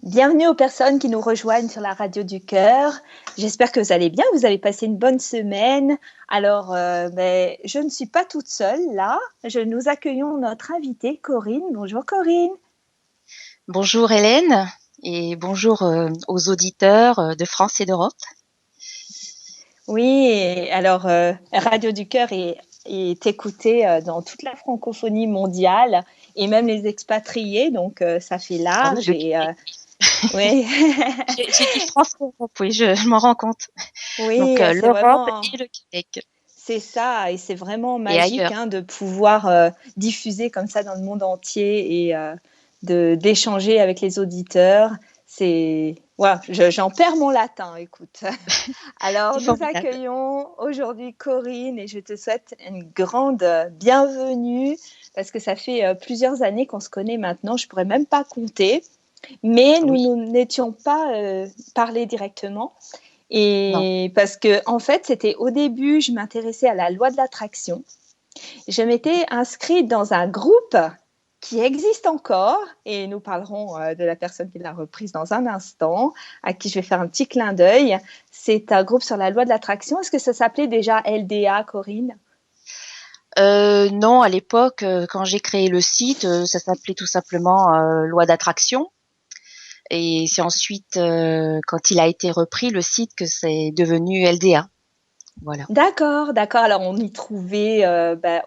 Bienvenue aux personnes qui nous rejoignent sur la radio du cœur. J'espère que vous allez bien, vous avez passé une bonne semaine. Alors, je ne suis pas toute seule là. Nous accueillons notre invitée Corinne. Bonjour Corinne. Bonjour Hélène et bonjour aux auditeurs de France et d'Europe. Oui, alors Radio du Cœur est écoutée dans toute la francophonie mondiale et même les expatriés, donc ça fait large. Oui. J'ai dit France et Europe, oui, je m'en rends compte. Oui, donc l'Europe vraiment... et le Québec. C'est ça, et c'est vraiment magique de pouvoir diffuser comme ça dans le monde entier et d'échanger avec les auditeurs. J'en perds mon latin, écoute. Alors, nous accueillons aujourd'hui Corinne et je te souhaite une grande bienvenue parce que ça fait plusieurs années qu'on se connaît maintenant, je ne pourrais même pas compter, mais nous n'étions pas parlé directement. Et parce que, en fait, c'était au début, je m'intéressais à la loi de l'attraction. Je m'étais inscrite dans un groupe qui existe encore, et nous parlerons de la personne qui l'a reprise dans un instant, à qui je vais faire un petit clin d'œil. C'est un groupe sur la loi de l'attraction. Est-ce que ça s'appelait déjà LDA, Corinne ? Non, à l'époque, quand j'ai créé le site, ça s'appelait tout simplement loi d'attraction. Et c'est ensuite, quand il a été repris, le site, que c'est devenu LDA. Voilà. D'accord. Alors, on y trouvait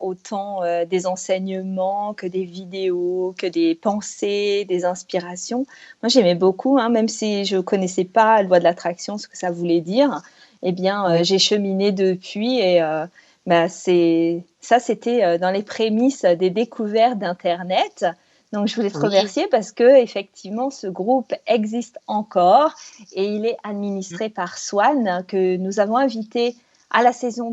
autant des enseignements que des vidéos, que des pensées, des inspirations. Moi, j'aimais beaucoup, même si je ne connaissais pas la loi de l'attraction, ce que ça voulait dire. Eh bien, j'ai cheminé depuis et c'était dans les prémices des découvertes d'Internet. Donc, je voulais te remercier parce que effectivement, ce groupe existe encore et il est administré par Swan, que nous avons invité à la saison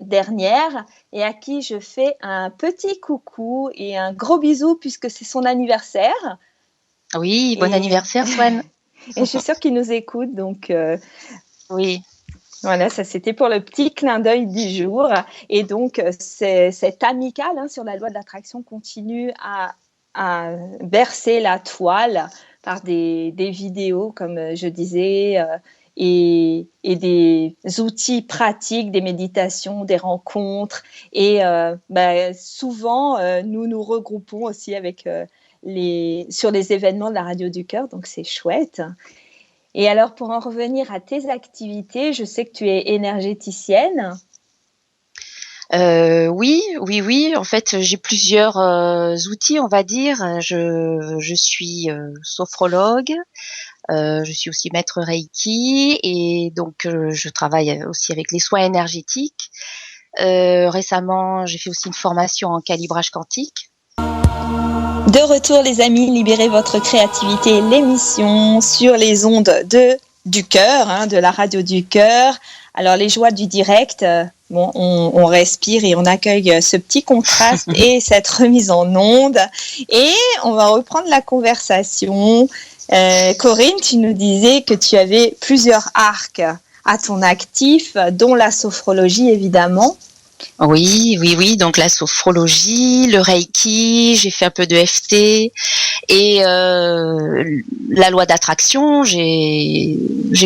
dernière et à qui je fais un petit coucou et un gros bisou puisque c'est son anniversaire. Oui, bon anniversaire Swan. Et je suis sûre qu'il nous écoute, donc oui. Voilà, ça c'était pour le petit clin d'œil du jour. Et donc, cette amicale sur la loi de l'attraction continue à bercer la toile par des vidéos, comme je disais, et des outils pratiques, des méditations, des rencontres. Et souvent, nous nous regroupons aussi avec sur les événements de la Radio du Cœur, donc c'est chouette. Et alors, pour en revenir à tes activités, je sais que tu es énergéticienne. Oui. En fait, j'ai plusieurs outils, on va dire. Je suis sophrologue. Je suis aussi maître Reiki et donc je travaille aussi avec les soins énergétiques. Récemment, j'ai fait aussi une formation en calibrage quantique. De retour, les amis, libérez votre créativité, l'émission sur les ondes du cœur, de la radio du cœur. Alors, les joies du direct, on respire et on accueille ce petit contraste et cette remise en onde. Et on va reprendre la conversation. Corinne, tu nous disais que tu avais plusieurs arcs à ton actif, dont la sophrologie, évidemment. Oui. Donc la sophrologie, le Reiki, j'ai fait un peu de FT et la loi d'attraction. J'ai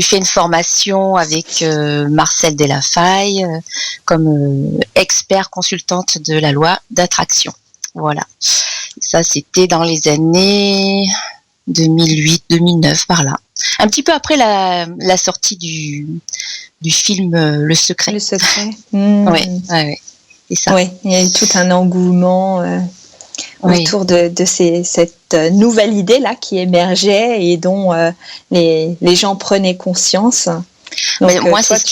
fait une formation avec Marcel Delafaye comme expert consultante de la loi d'attraction. Voilà. Ça, c'était dans les années 2008-2009 par là. Un petit peu après la sortie du film Le Secret. Le Secret. Oui. C'est ça. Oui, il y a eu tout un engouement autour de cette nouvelle idée-là qui émergeait et dont les gens prenaient conscience. Donc, mais moi, c'est ce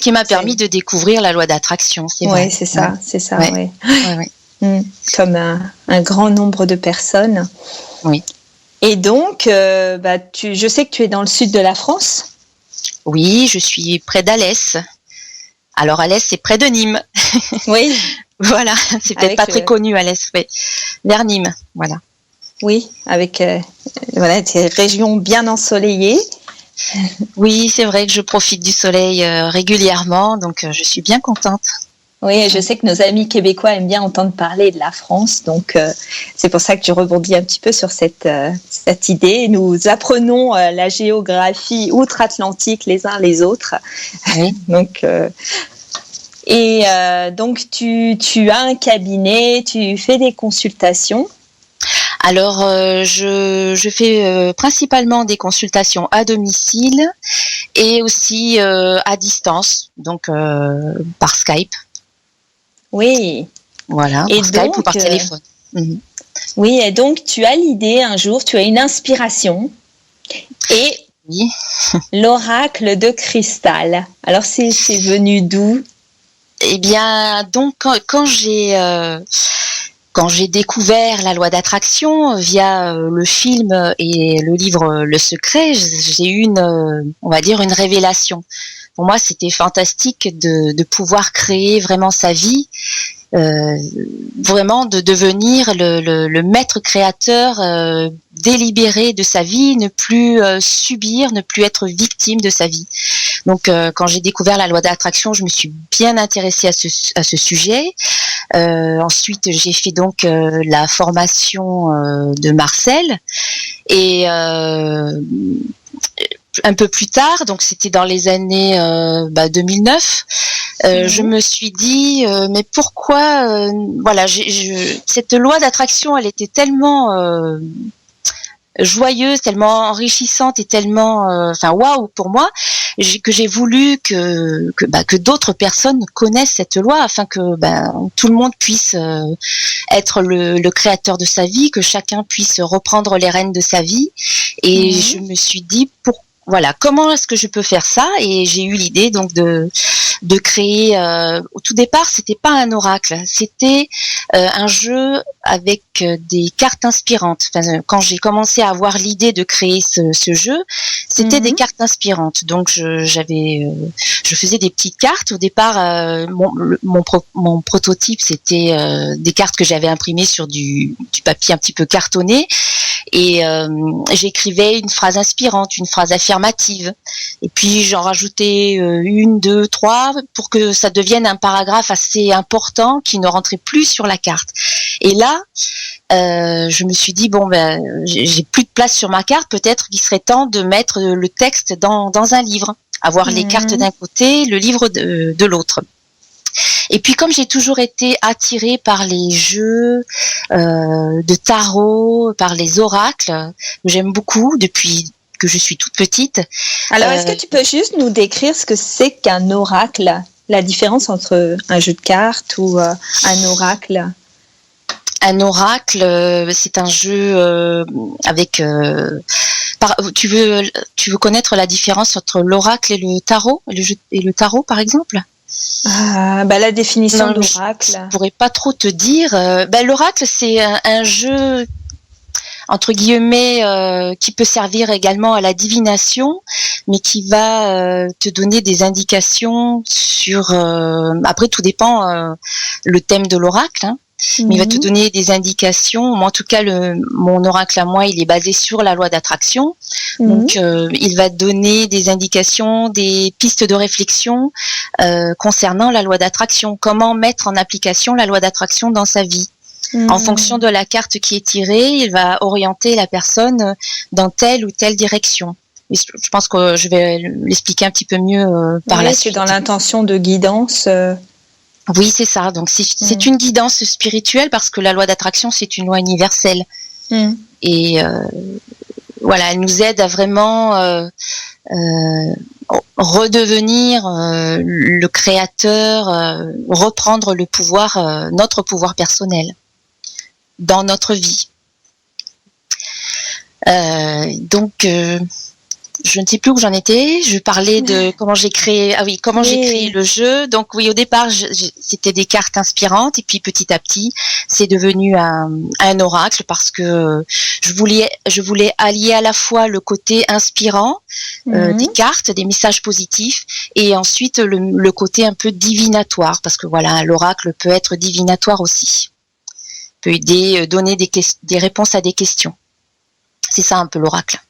qui m'a permis de découvrir la loi d'attraction, c'est vrai. Oui, c'est ça. Comme un grand nombre de personnes. Oui. Et donc, je sais que tu es dans le sud de la France. Oui, je suis près d'Alès. Alors Alès, c'est près de Nîmes. Oui. Voilà, c'est peut-être pas très connu Alès, oui. Vers Nîmes, voilà. Oui, avec des régions bien ensoleillées. Oui, c'est vrai que je profite du soleil régulièrement, donc je suis bien contente. Oui, je sais que nos amis québécois aiment bien entendre parler de la France, donc c'est pour ça que je rebondis un petit peu sur cette idée. Nous apprenons la géographie outre-Atlantique les uns les autres. Oui. Donc, donc tu as un cabinet, tu fais des consultations. Alors, je fais principalement des consultations à domicile et aussi à distance, donc par Skype. Oui. Voilà, et par Skype ou par téléphone. Oui, et donc tu as l'idée un jour, tu as une inspiration et oui. L'oracle de cristal. Alors c'est venu d'où? Eh bien, donc quand j'ai découvert la loi d'attraction via le film et le livre Le Secret, j'ai eu on va dire une révélation. Pour moi, c'était fantastique de pouvoir créer vraiment sa vie, vraiment de devenir le maître créateur délibéré de sa vie, ne plus subir, ne plus être victime de sa vie. Donc, quand j'ai découvert la loi d'attraction, je me suis bien intéressée à ce sujet. Ensuite, j'ai fait donc la formation de Marcel et un peu plus tard, donc c'était dans les années 2009, je me suis dit mais pourquoi voilà, cette loi d'attraction, elle était tellement joyeuse, tellement enrichissante et tellement waouh pour moi, que j'ai voulu que d'autres personnes connaissent cette loi afin que tout le monde puisse être le créateur de sa vie, que chacun puisse reprendre les rênes de sa vie. Et je me suis dit voilà, comment est-ce que je peux faire ça? Et j'ai eu l'idée donc de créer. Au tout départ, c'était pas un oracle, c'était un jeu avec des cartes inspirantes. Enfin, quand j'ai commencé à avoir l'idée de créer ce jeu, c'était des cartes inspirantes. Donc je faisais des petites cartes. Au départ, mon prototype, c'était des cartes que j'avais imprimées sur du papier un petit peu cartonné. Et j'écrivais une phrase inspirante, une phrase affirmative, et puis j'en rajoutais 1, 2, 3 pour que ça devienne un paragraphe assez important qui ne rentrait plus sur la carte. Et là, je me suis dit j'ai plus de place sur ma carte, peut-être qu'il serait temps de mettre le texte dans un livre, avoir les cartes d'un côté, le livre de l'autre. Et puis comme j'ai toujours été attirée par les jeux de tarot, par les oracles, j'aime beaucoup depuis que je suis toute petite. Alors est-ce que tu peux juste nous décrire ce que c'est qu'un oracle, la différence entre un jeu de cartes ou un oracle? Un oracle, c'est un jeu avec... tu veux connaître la différence entre l'oracle et le tarot, et le tarot par exemple? La définition de l'oracle. Je pourrais pas trop te dire. L'oracle, c'est un jeu entre guillemets qui peut servir également à la divination, mais qui va te donner des indications sur. Après, tout dépend le thème de l'oracle. Hein. Mais il va te donner des indications. Moi, en tout cas, mon oracle à moi, il est basé sur la loi d'attraction. Donc, il va te donner des indications, des pistes de réflexion concernant la loi d'attraction. Comment mettre en application la loi d'attraction dans sa vie. En fonction de la carte qui est tirée, il va orienter la personne dans telle ou telle direction. Et je pense que je vais l'expliquer un petit peu mieux par la suite. C'est dans l'intention de guidance. Oui, c'est ça. Donc, c'est une guidance spirituelle parce que la loi d'attraction, c'est une loi universelle. Et voilà, elle nous aide à vraiment redevenir le créateur, reprendre le pouvoir, notre pouvoir personnel dans notre vie. Donc, je ne sais plus où j'en étais. Je parlais de comment j'ai créé. Ah oui, comment j'ai créé le jeu. Donc oui, au départ, c'était des cartes inspirantes, et puis petit à petit, c'est devenu un oracle parce que je voulais allier à la fois le côté inspirant des cartes, des messages positifs, et ensuite le côté un peu divinatoire, parce que voilà, l'oracle peut être divinatoire aussi, peut aider, donner des réponses à des questions. C'est ça un peu l'oracle.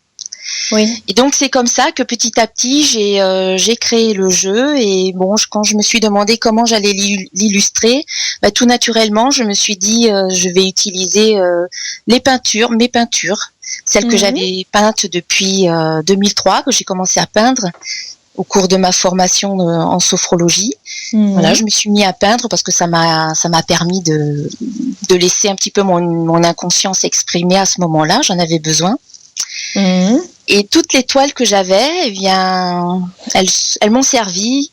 Oui. Et donc c'est comme ça que petit à petit j'ai créé le jeu. Et bon, quand je me suis demandé comment j'allais l'illustrer, tout naturellement je me suis dit je vais utiliser mes peintures, celles que j'avais peintes depuis 2003, que j'ai commencé à peindre au cours de ma formation en sophrologie. Voilà, je me suis mis à peindre parce que ça m'a permis de laisser un petit peu mon inconscient s'exprimer à ce moment-là. J'en avais besoin. Et toutes les toiles que j'avais, eh bien, elles m'ont servi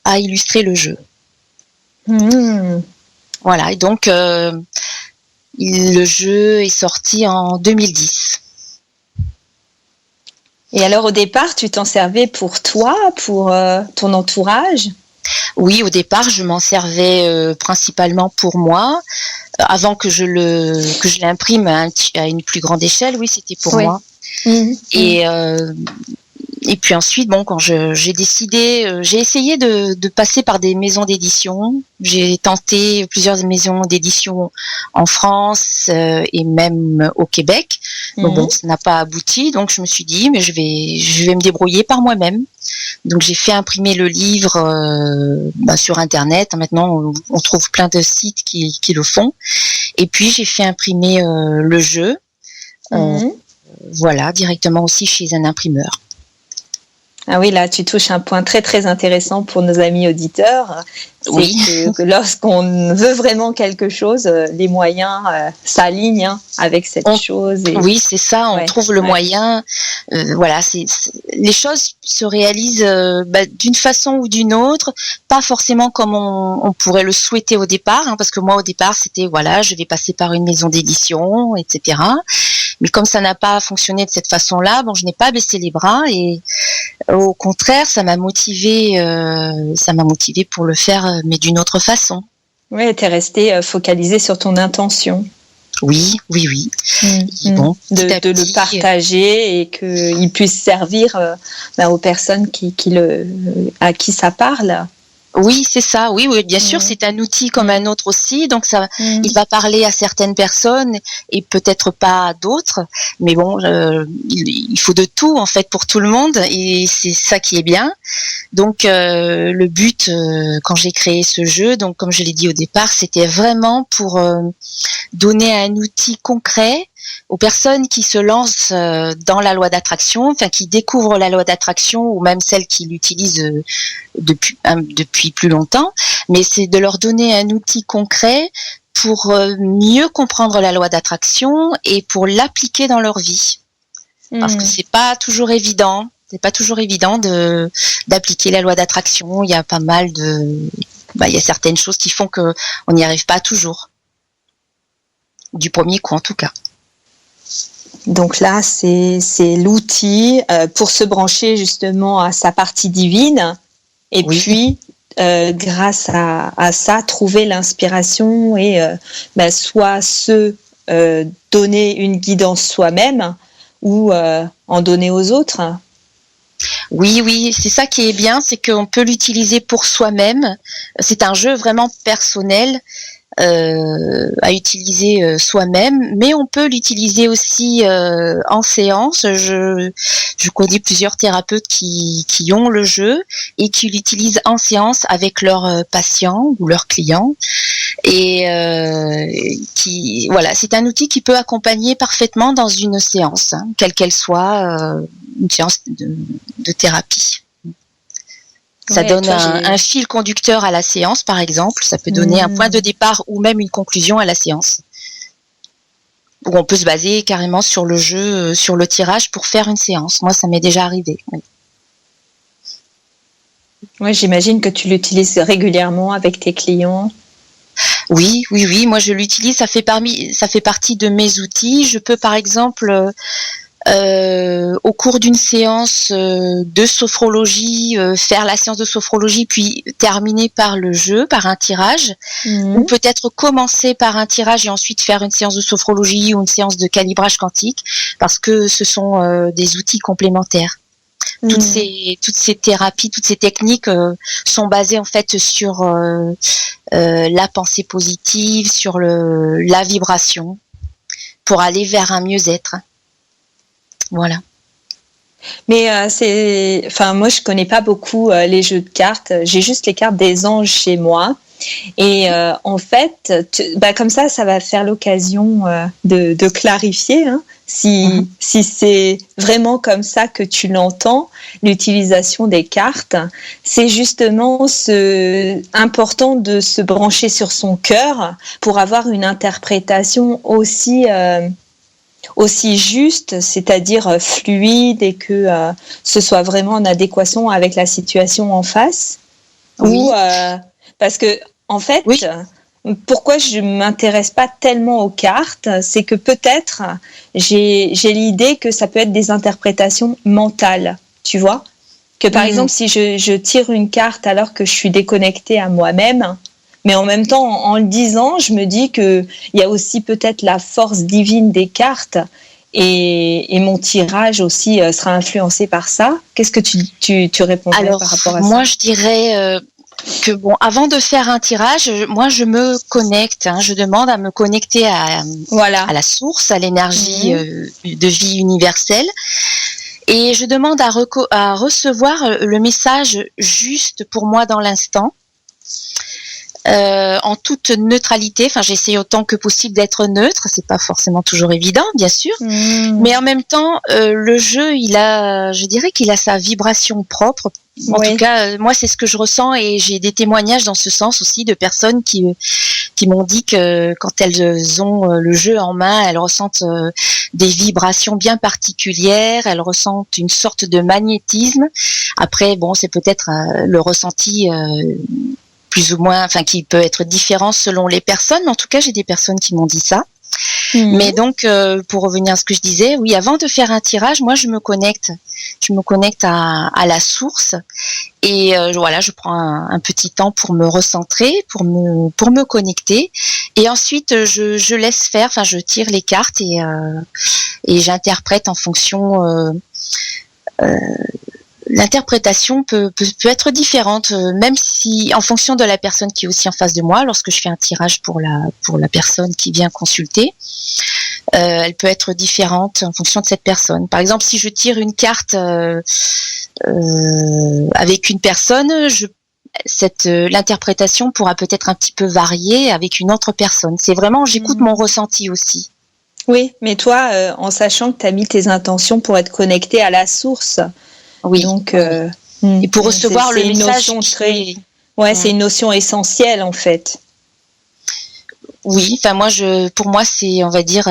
à illustrer le jeu. Voilà, et donc le jeu est sorti en 2010. Et alors, au départ, tu t'en servais pour toi, pour ton entourage? Oui, au départ, je m'en servais principalement pour moi. Avant que je l'imprime à une plus grande échelle, oui, c'était pour moi. Et puis ensuite, bon, quand j'ai décidé, j'ai essayé de passer par des maisons d'édition. J'ai tenté plusieurs maisons d'édition en France et même au Québec. Mais bon, ça n'a pas abouti. Donc je me suis dit, mais je vais me débrouiller par moi-même. Donc j'ai fait imprimer le livre sur Internet. Maintenant, on trouve plein de sites qui le font. Et puis j'ai fait imprimer le jeu. Voilà, directement aussi chez un imprimeur. Ah oui, là, tu touches un point très, très intéressant pour nos amis auditeurs. C'est que lorsqu'on veut vraiment quelque chose, les moyens s'alignent avec cette chose. Oui, c'est ça, on trouve le moyen. Voilà, les choses se réalisent d'une façon ou d'une autre, pas forcément comme on pourrait le souhaiter au départ, parce que moi, au départ, c'était, voilà, je vais passer par une maison d'édition, etc. Mais comme ça n'a pas fonctionné de cette façon-là, bon, je n'ai pas baissé les bras et au contraire, ça m'a motivée pour le faire, mais d'une autre façon. Oui, tu es restée focalisée sur ton intention. Oui. Bon, de le partager et qu'il puisse servir aux personnes à qui ça parle. Oui, c'est ça. Oui, bien sûr, c'est un outil comme un autre aussi. Donc ça, il va parler à certaines personnes et peut-être pas à d'autres. Mais bon, il faut de tout en fait pour tout le monde et c'est ça qui est bien. Donc le but quand j'ai créé ce jeu, donc comme je l'ai dit au départ, c'était vraiment pour donner un outil concret aux personnes qui se lancent dans la loi d'attraction, enfin qui découvrent la loi d'attraction ou même celles qui l'utilisent depuis plus longtemps, mais c'est de leur donner un outil concret pour mieux comprendre la loi d'attraction et pour l'appliquer dans leur vie. Parce que c'est pas toujours évident. C'est pas toujours évident d'appliquer la loi d'attraction. Il y a pas mal il y a certaines choses qui font que on n'y arrive pas toujours. Du premier coup, en tout cas. Donc là, c'est l'outil pour se brancher justement à sa partie divine et puis grâce à ça, trouver l'inspiration et soit se donner une guidance soi-même ou en donner aux autres. Oui, c'est ça qui est bien, c'est qu'on peut l'utiliser pour soi-même. C'est un jeu vraiment personnel. À utiliser soi-même, mais on peut l'utiliser aussi en séance. Je connais plusieurs thérapeutes qui ont le jeu et qui l'utilisent en séance avec leurs patients ou leurs clients. Et c'est un outil qui peut accompagner parfaitement dans une séance, quelle qu'elle soit, une séance de thérapie. Ça donne un fil conducteur à la séance, par exemple. Ça peut donner un point de départ ou même une conclusion à la séance. Où on peut se baser carrément sur le jeu, sur le tirage pour faire une séance. Moi, ça m'est déjà arrivé. Oui, j'imagine que tu l'utilises régulièrement avec tes clients. Oui. Moi, je l'utilise. Ça fait partie de mes outils. Je peux, par exemple, au cours d'une séance de sophrologie, faire la séance de sophrologie puis terminer par le jeu, par un tirage, ou peut-être commencer par un tirage et ensuite faire une séance de sophrologie ou une séance de calibrage quantique, parce que ce sont des outils complémentaires. Toutes ces thérapies, toutes ces techniques sont basées en fait sur la pensée positive, sur la vibration, pour aller vers un mieux-être. Voilà. Mais moi je connais pas beaucoup les jeux de cartes. J'ai juste les cartes des anges chez moi. Et en fait, comme ça va faire l'occasion de clarifier si c'est vraiment comme ça que tu l'entends, l'utilisation des cartes. C'est justement important de se brancher sur son cœur pour avoir une interprétation aussi juste, c'est-à-dire fluide et que ce soit vraiment en adéquation avec la situation en face. Oui. Parce que en fait, pourquoi je m'intéresse pas tellement aux cartes, c'est que peut-être j'ai l'idée que ça peut être des interprétations mentales, tu vois, que par exemple si je tire une carte alors que je suis déconnectée à moi-même, mais en même temps en le disant, je me dis que il y a aussi peut-être la force divine des cartes. Et mon tirage aussi sera influencé par ça. Qu'est-ce que tu répondrais par rapport à ça? Moi, je dirais que avant de faire un tirage, moi je me connecte, je demande à me connecter à la source, à l'énergie de vie universelle, et je demande à recevoir le message juste pour moi dans l'instant. En toute neutralité, j'essaie autant que possible d'être neutre, c'est pas forcément toujours évident, bien sûr, mais en même temps, le jeu, je dirais qu'il a sa vibration propre. En tout cas, moi, c'est ce que je ressens, et j'ai des témoignages dans ce sens aussi de personnes qui m'ont dit que quand elles ont le jeu en main, elles ressentent des vibrations bien particulières, elles ressentent une sorte de magnétisme. Après, c'est peut-être le ressenti plus ou moins, qui peut être différent selon les personnes, mais en tout cas, j'ai des personnes qui m'ont dit ça. Mais donc, pour revenir à ce que je disais, oui, avant de faire un tirage, moi, je me connecte à la source, et je prends un petit temps pour me recentrer, pour me connecter, et ensuite, je laisse faire, je tire les cartes et j'interprète en fonction. L'interprétation peut être différente, même si en fonction de la personne qui est aussi en face de moi. Lorsque je fais un tirage pour la personne qui vient consulter, elle peut être différente en fonction de cette personne. Par exemple, si je tire une carte avec une personne, l'interprétation pourra peut-être un petit peu varier avec une autre personne. C'est vraiment, j'écoute mon ressenti aussi. Oui, mais toi, en sachant que tu as mis tes intentions pour être connecté à la source. Oui. Donc, et pour recevoir le message, c'est une notion essentielle en fait. Oui, pour moi, c'est, on va dire,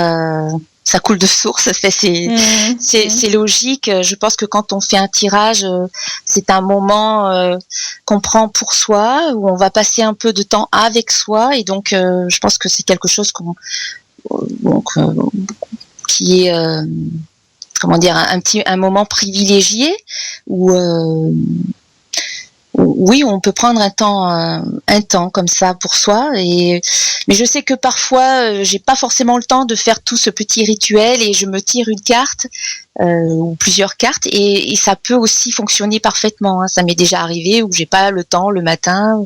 ça coule de source. C'est logique. Je pense que quand on fait un tirage, c'est un moment qu'on prend pour soi, où on va passer un peu de temps avec soi, et donc je pense que c'est quelque chose qui est un moment privilégié où oui, on peut prendre un temps comme ça pour soi, mais je sais que parfois j'ai pas forcément le temps de faire tout ce petit rituel, et je me tire une carte ou plusieurs cartes, et ça peut aussi fonctionner parfaitement. Ça m'est déjà arrivé où j'ai pas le temps le matin,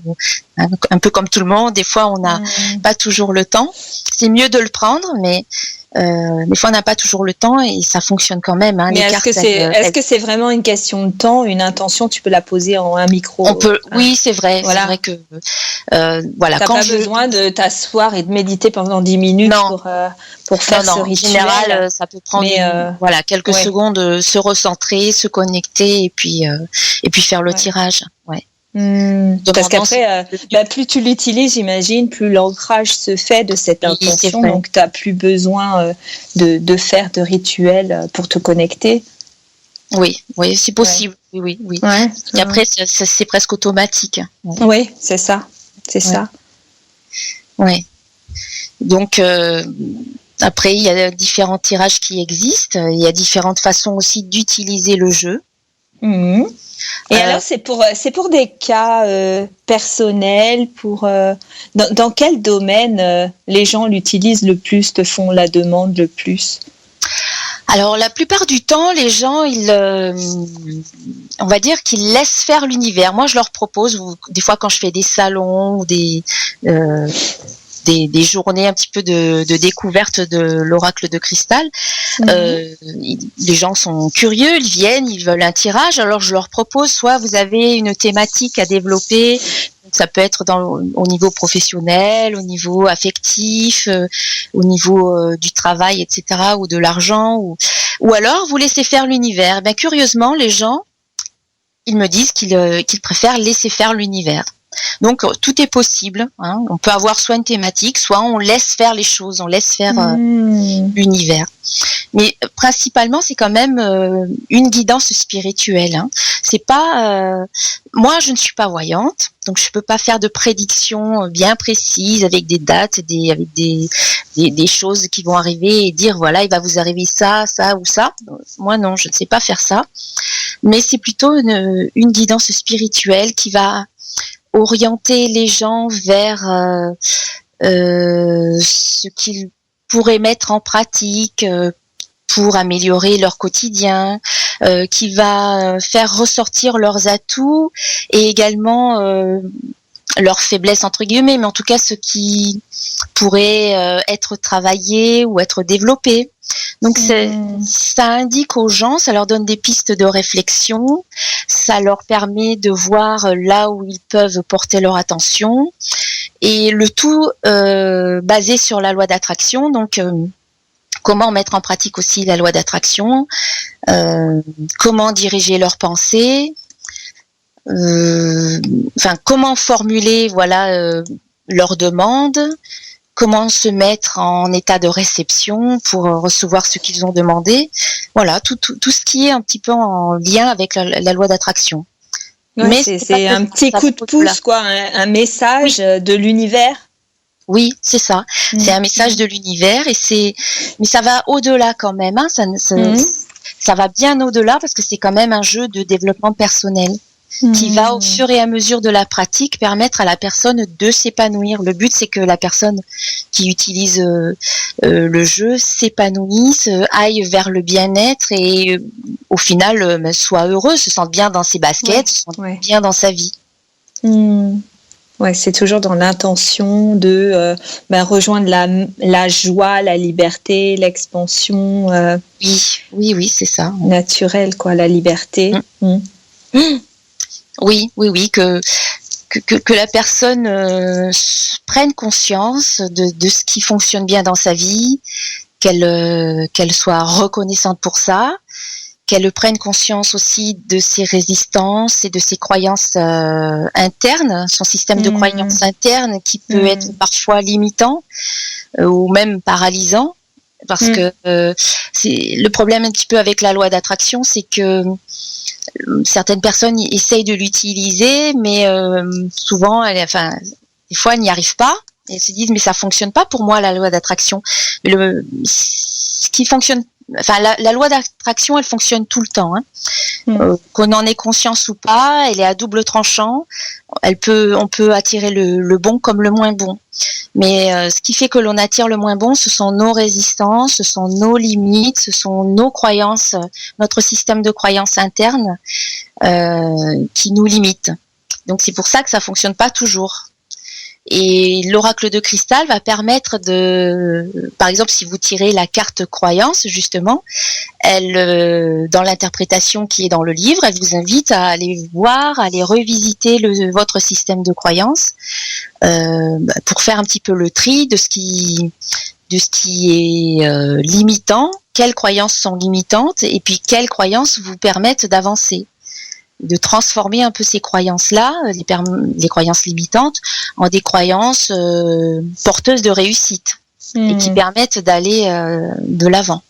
un peu comme tout le monde, des fois on n'a pas toujours le temps. C'est mieux de le prendre, mais des fois on n'a pas toujours le temps, et ça fonctionne quand même. Mais est-ce que c'est vraiment une question de temps? Une intention, tu peux la poser en un micro. On peut, oui, c'est vrai. Voilà. C'est vrai que T'as pas besoin de t'asseoir et de méditer pendant 10 minutes pour faire ce rituel. En général, ça peut prendre quelques secondes, se recentrer, se connecter, et puis faire le tirage. Ouais. Parce qu'après, plus tu l'utilises, j'imagine, plus l'ancrage se fait de cette intention, donc tu n'as plus besoin de faire de rituel pour te connecter. Oui, c'est possible. Oui. Ouais, et après, c'est presque automatique. Oui, c'est ça. Ça. Oui. Donc, après, il y a différents tirages qui existent. Il y a différentes façons aussi d'utiliser le jeu. Et alors, c'est pour des cas personnels, dans quel domaine les gens l'utilisent le plus, te font la demande le plus? Alors, la plupart du temps, les gens, on va dire qu'ils laissent faire l'univers. Moi, je leur propose, des fois quand je fais des salons ou des journées un petit peu de découverte de l'oracle de cristal. Les gens sont curieux, ils viennent, ils veulent un tirage. Alors je leur propose, soit vous avez une thématique à développer, donc ça peut être au niveau professionnel, au niveau affectif, au niveau du travail, etc., ou de l'argent, ou alors vous laissez faire l'univers. Ben curieusement, les gens, ils me disent qu'ils préfèrent laisser faire l'univers. Donc tout est possible, hein. On peut avoir soit une thématique, soit on laisse faire les choses, on laisse faire l'univers. Mais principalement, c'est quand même une guidance spirituelle, hein. C'est pas moi, je ne suis pas voyante, donc je peux pas faire de prédictions bien précises avec des dates, avec des choses qui vont arriver et dire voilà, il va vous arriver ça, ça ou ça. Moi non, je ne sais pas faire ça. Mais c'est plutôt une guidance spirituelle qui va orienter les gens vers ce qu'ils pourraient mettre en pratique pour améliorer leur quotidien, qui va faire ressortir leurs atouts et également leurs faiblesses entre guillemets, mais en tout cas ce qui pourrait être travaillé ou être développé. Donc ça indique aux gens, ça leur donne des pistes de réflexion, ça leur permet de voir là où ils peuvent porter leur attention, et le tout basé sur la loi d'attraction. Donc comment mettre en pratique aussi la loi d'attraction, comment diriger leurs pensées, comment formuler leurs demandes, comment se mettre en état de réception pour recevoir ce qu'ils ont demandé. Voilà, tout ce qui est un petit peu en lien avec la loi d'attraction. Ouais, mais c'est un petit coup de pouce, quoi, un message de l'univers. Oui, c'est ça. C'est un message de l'univers, mais ça va au-delà quand même, hein. Ça va bien au-delà parce que c'est quand même un jeu de développement personnel qui va au fur et à mesure de la pratique permettre à la personne de s'épanouir. Le but, c'est que la personne qui utilise le jeu s'épanouisse, aille vers le bien-être et au final soit heureuse, se sente bien dans ses baskets, se sente bien dans sa vie. Ouais, c'est toujours dans l'intention de rejoindre la joie, la liberté, l'expansion. Oui, c'est ça. Naturelle, quoi, la liberté. Oui, que la personne prenne conscience de ce qui fonctionne bien dans sa vie, qu'elle soit reconnaissante pour ça, qu'elle prenne conscience aussi de ses résistances et de ses croyances internes, son système de croyances internes qui peut être parfois limitant ou même paralysant, parce que c'est le problème un petit peu avec la loi d'attraction, c'est que certaines personnes essayent de l'utiliser, mais souvent, des fois, elles n'y arrivent pas. Et elles se disent, mais ça fonctionne pas pour moi, la loi d'attraction. Mais ce qui fonctionne, la loi d'attraction, elle fonctionne tout le temps, hein. Qu'on en ait conscience ou pas, elle est à double tranchant. On peut attirer le bon comme le moins bon. Mais ce qui fait que l'on attire le moins bon, ce sont nos résistances, ce sont nos limites, ce sont nos croyances, notre système de croyances internes qui nous limitent. Donc c'est pour ça que ça fonctionne pas toujours. Et l'oracle de cristal va permettre par exemple, si vous tirez la carte croyance, justement, elle, dans l'interprétation qui est dans le livre, elle vous invite à aller voir, à aller revisiter votre système de croyance pour faire un petit peu le tri de ce qui est limitant, quelles croyances sont limitantes, et puis quelles croyances vous permettent d'avancer, de transformer un peu ces croyances-là, les croyances limitantes, en des croyances porteuses de réussite et qui permettent d'aller de l'avant.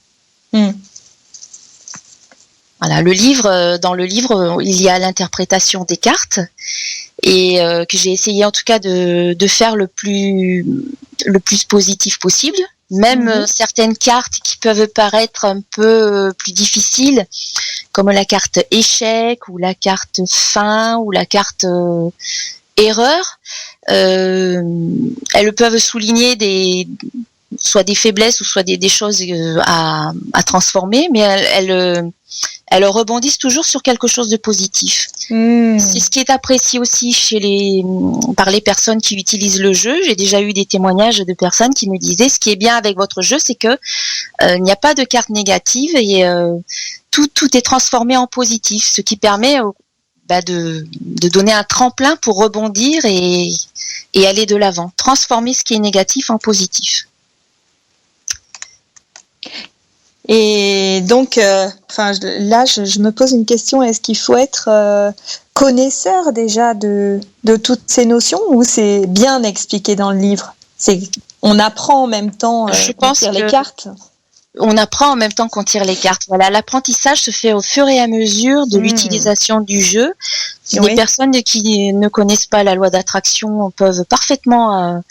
Voilà, dans le livre, il y a l'interprétation des cartes et que j'ai essayé en tout cas de faire le plus positif possible. Même certaines cartes qui peuvent paraître un peu plus difficiles, comme la carte échec ou la carte fin ou la carte erreur, elles peuvent souligner soit des faiblesses ou soit des choses à transformer, mais elles rebondissent toujours sur quelque chose de positif. C'est ce qui est apprécié aussi par les personnes qui utilisent le jeu. J'ai déjà eu des témoignages de personnes qui me disaient ce qui est bien avec votre jeu, c'est que il n'y a pas de carte négative et tout est transformé en positif, ce qui permet de donner un tremplin pour rebondir et aller de l'avant, transformer ce qui est négatif en positif. Et donc, là, je me pose une question, est-ce qu'il faut être connaisseur déjà de toutes ces notions ou c'est bien expliqué dans le livre? On apprend en même temps qu'on tire les cartes? On apprend en même temps qu'on tire les cartes. Voilà, l'apprentissage se fait au fur et à mesure de l'utilisation du jeu. Les personnes qui ne connaissent pas la loi d'attraction peuvent parfaitement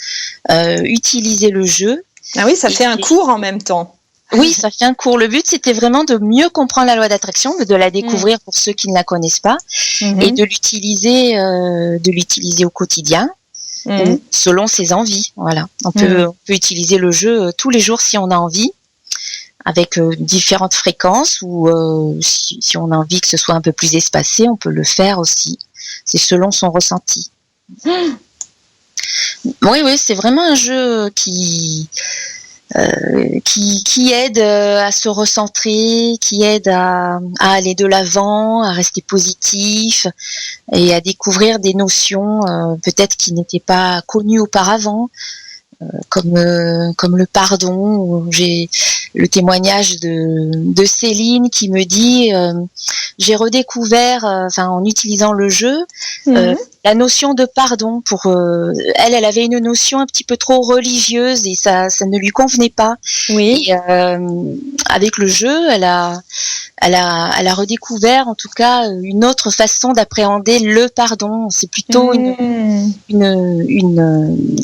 utiliser le jeu. Ah oui, ça fait un cours en même temps. Oui, ça fait un cours. Le but, c'était vraiment de mieux comprendre la loi d'attraction, de la découvrir pour ceux qui ne la connaissent pas, et de l'utiliser au quotidien, selon ses envies. Voilà, on peut utiliser le jeu tous les jours si on a envie, avec différentes fréquences, ou si on a envie que ce soit un peu plus espacé, on peut le faire aussi. C'est selon son ressenti. Oui, c'est vraiment un jeu qui aide à se recentrer, qui aide à aller de l'avant, à rester positif et à découvrir des notions peut-être qui n'étaient pas connues auparavant, comme le pardon. J'ai le témoignage de Céline qui me dit j'ai redécouvert, en utilisant le jeu, la notion de pardon. Pour elle avait une notion un petit peu trop religieuse et ça ne lui convenait pas. Oui. Et avec le jeu, elle a redécouvert en tout cas une autre façon d'appréhender le pardon. C'est plutôt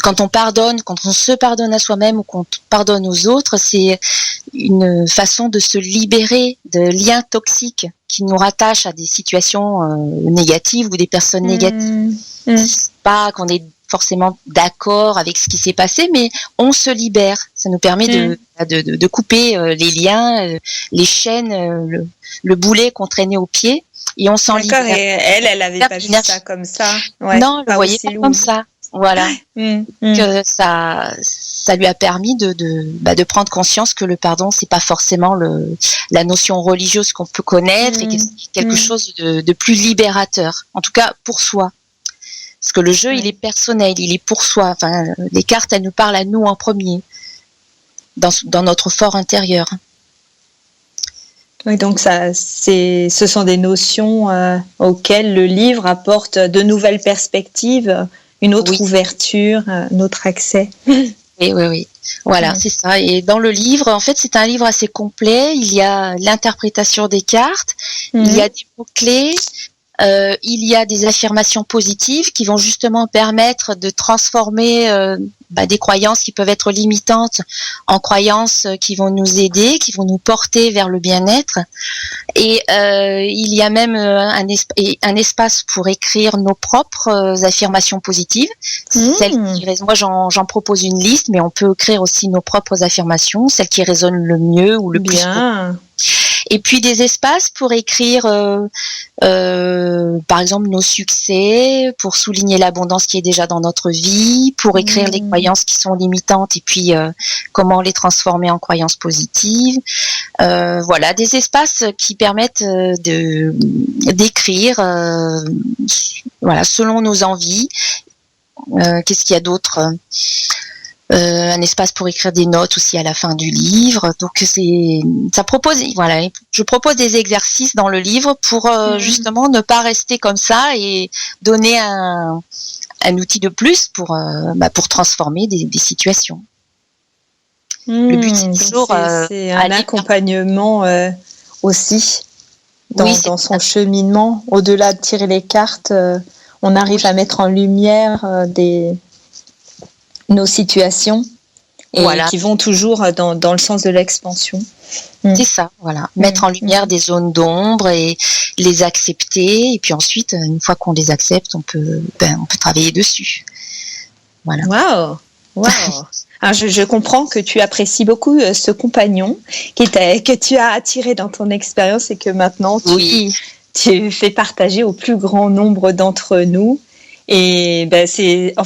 quand on pardonne, quand on se pardonne à soi-même ou qu'on pardonne aux autres, c'est une façon de se libérer de liens toxiques qui nous rattachent à des situations négatives ou des personnes négatives. C'est pas qu'on est forcément d'accord avec ce qui s'est passé, mais on se libère. Ça nous permet de couper les liens, les chaînes, le boulet qu'on traînait au pied, et on s'en libère. Et elle avait pas vu ça comme ça. Ouais, non, elle ne voyait pas comme ça. Voilà. Que ça lui a permis de prendre conscience que le pardon, c'est pas forcément la notion religieuse qu'on peut connaître, et que c'est quelque chose de plus libérateur. En tout cas, pour soi. Parce que le jeu, il est personnel, il est pour soi. Les cartes, elles nous parlent à nous en premier, dans notre fort intérieur. Oui, donc ce sont des notions auxquelles le livre apporte de nouvelles perspectives, une autre ouverture, un autre accès. Oui. Voilà, c'est ça. Et dans le livre, en fait, c'est un livre assez complet. Il y a l'interprétation des cartes, il y a des mots-clés, il y a des affirmations positives qui vont justement permettre de transformer des croyances qui peuvent être limitantes en croyances qui vont nous aider, qui vont nous porter vers le bien-être. Et il y a même un espace pour écrire nos propres affirmations positives. Moi, j'en propose une liste, mais on peut écrire aussi nos propres affirmations, celles qui résonnent le mieux ou le plus. Et puis des espaces pour écrire, par exemple, nos succès, pour souligner l'abondance qui est déjà dans notre vie, pour écrire les croyances qui sont limitantes et puis comment les transformer en croyances positives. Voilà, des espaces qui permettent d'écrire, selon nos envies. Qu'est-ce qu'il y a d'autre ? Un espace pour écrire des notes aussi à la fin du livre. Donc je propose des exercices dans le livre pour justement ne pas rester comme ça et donner un outil de plus pour transformer des situations. Le but c'est toujours c'est un accompagnement aussi dans son cheminement. Au-delà de tirer les cartes, on arrive à mettre en lumière nos situations et qui vont toujours dans le sens de l'expansion. C'est ça, voilà. Mettre en lumière des zones d'ombre et les accepter. Et puis ensuite, une fois qu'on les accepte, on peut travailler dessus. Voilà. Waouh. Alors, je comprends que tu apprécies beaucoup ce compagnon que tu as attiré dans ton expérience et que maintenant tu fais partager au plus grand nombre d'entre nous. Et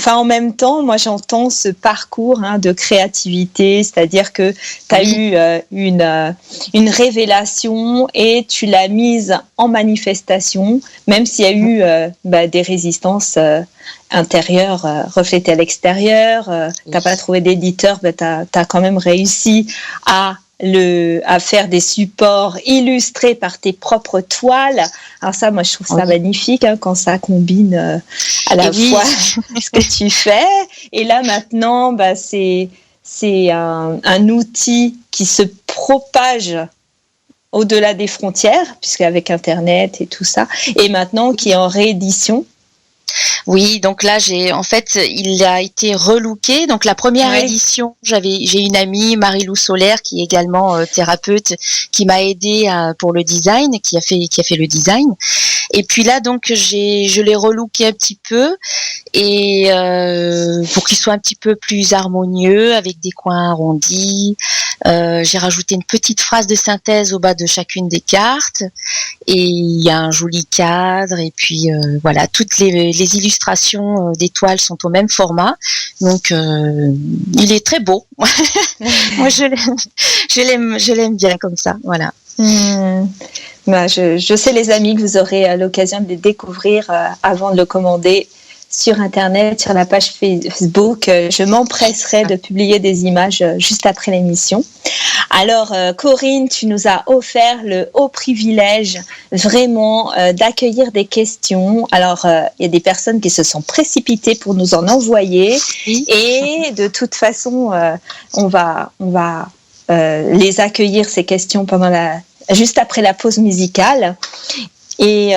en même temps, moi j'entends ce parcours de créativité, c'est-à-dire que tu as eu une révélation et tu l'as mise en manifestation, même s'il y a eu des résistances intérieures reflétées à l'extérieur. T'as pas trouvé d'éditeur, t'as quand même réussi à faire des supports illustrés par tes propres toiles. Alors ça, moi, je trouve ça magnifique quand ça combine à la fois ce que tu fais. Et là, maintenant, c'est un outil qui se propage au-delà des frontières, puisqu'avec Internet et tout ça, et maintenant qui est en réédition. Oui, donc là il a été relooké. Donc la première édition, j'ai une amie, Marie-Lou Solaire, qui est également thérapeute, qui m'a aidée pour le design, qui a fait le design. Et puis là, donc je l'ai relooké un petit peu et pour qu'il soit un petit peu plus harmonieux, avec des coins arrondis. J'ai rajouté une petite phrase de synthèse au bas de chacune des cartes et il y a un joli cadre et puis voilà, toutes les illustrations des toiles sont au même format, donc il est très beau. Moi je l'aime bien comme ça, voilà. Je sais, les amis, que vous aurez l'occasion de les découvrir avant de le commander sur Internet, sur la page Facebook. Je m'empresserai de publier des images juste après l'émission. Alors, Corinne, tu nous as offert le haut privilège vraiment d'accueillir des questions. Alors, il y a des personnes qui se sont précipitées pour nous en envoyer. Et de toute façon, on va les accueillir, ces questions, juste après la pause musicale. Et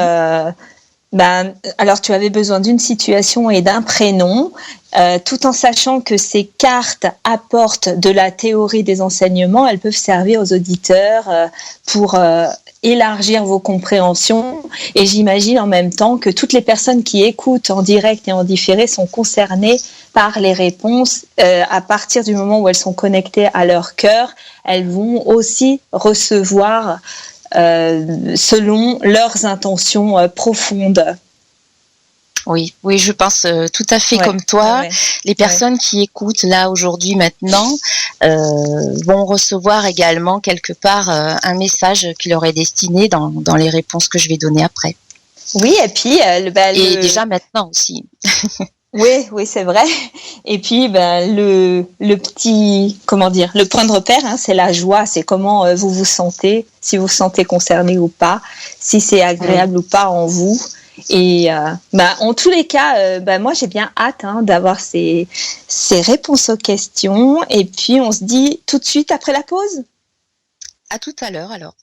alors, tu avais besoin d'une situation et d'un prénom, tout en sachant que ces cartes apportent de la théorie des enseignements. Elles peuvent servir aux auditeurs pour élargir vos compréhensions. Et j'imagine en même temps que toutes les personnes qui écoutent en direct et en différé sont concernées par les réponses. À partir du moment où elles sont connectées à leur cœur, elles vont aussi recevoir selon leurs intentions profondes. Oui, je pense tout à fait comme toi. Les personnes qui écoutent là aujourd'hui maintenant vont recevoir également quelque part un message qui leur est destiné dans les réponses que je vais donner après. Oui, et puis et déjà maintenant aussi. Oui, c'est vrai. Et puis, le petit, le point de repère, c'est la joie, c'est comment vous vous sentez, si vous vous sentez concerné ou pas, si c'est agréable ou pas en vous. Et en tous les cas, moi j'ai bien hâte d'avoir ces réponses aux questions. Et puis on se dit tout de suite après la pause. À tout à l'heure alors.